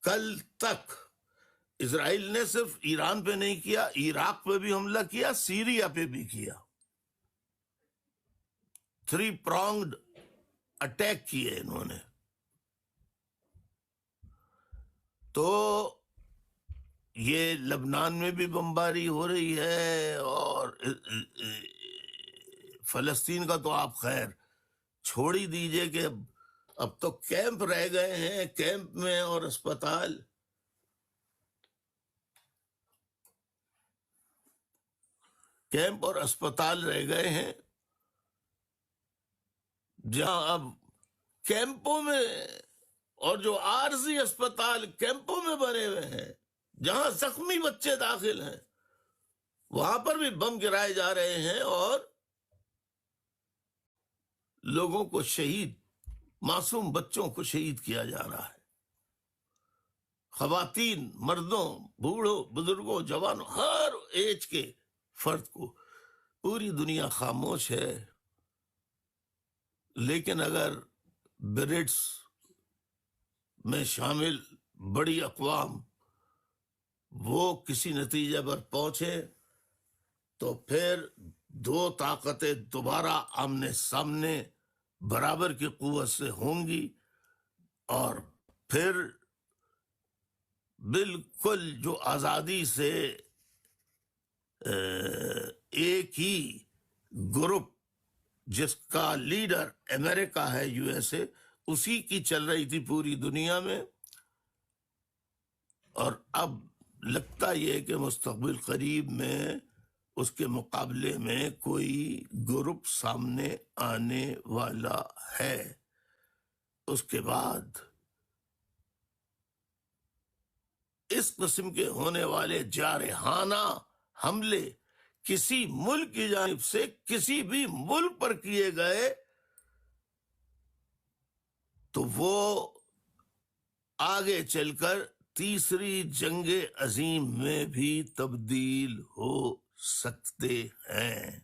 کل تک اسرائیل نے صرف ایران پہ نہیں کیا، عراق پہ بھی حملہ کیا، سیریا پہ بھی کیا، 3 pronged اٹیک کیے انہوں نے. تو یہ لبنان میں بھی بمباری ہو رہی ہے، اور فلسطین کا تو آپ خیر چھوڑ ہی دیجئے کہ اب تو کیمپ رہ گئے ہیں، کیمپ میں اور اسپتال. کیمپ اور اسپتال رہ گئے ہیں، جہاں اب کیمپوں میں اور جو عارضی اسپتال کیمپوں میں بنے ہوئے ہیں، جہاں زخمی بچے داخل ہیں، وہاں پر بھی بم گرائے جا رہے ہیں اور لوگوں کو شہید، معصوم بچوں کو شہید کیا جا رہا ہے. خواتین، مردوں، بوڑھوں، بزرگوں، جوانوں، ہر ایج کے فرد کو. پوری دنیا خاموش ہے. لیکن اگر برٹس میں شامل بڑی اقوام وہ کسی نتیجے پر پہنچے تو پھر 2 طاقتیں دوبارہ آمنے سامنے برابر کی قوت سے ہوں گی، اور پھر بالکل جو آزادی سے ایک ہی گروپ جس کا لیڈر امریکہ ہے، USA، اسی کی چل رہی تھی پوری دنیا میں. اور اب لگتا یہ کہ مستقبل قریب میں اس کے مقابلے میں کوئی گروپ سامنے آنے والا ہے. اس کے بعد اس قسم کے ہونے والے جارحانہ حملے کسی ملک کی جانب سے کسی بھی ملک پر کیے گئے تو وہ آگے چل کر تیسری جنگ عظیم میں بھی تبدیل ہو سکتے ہیں.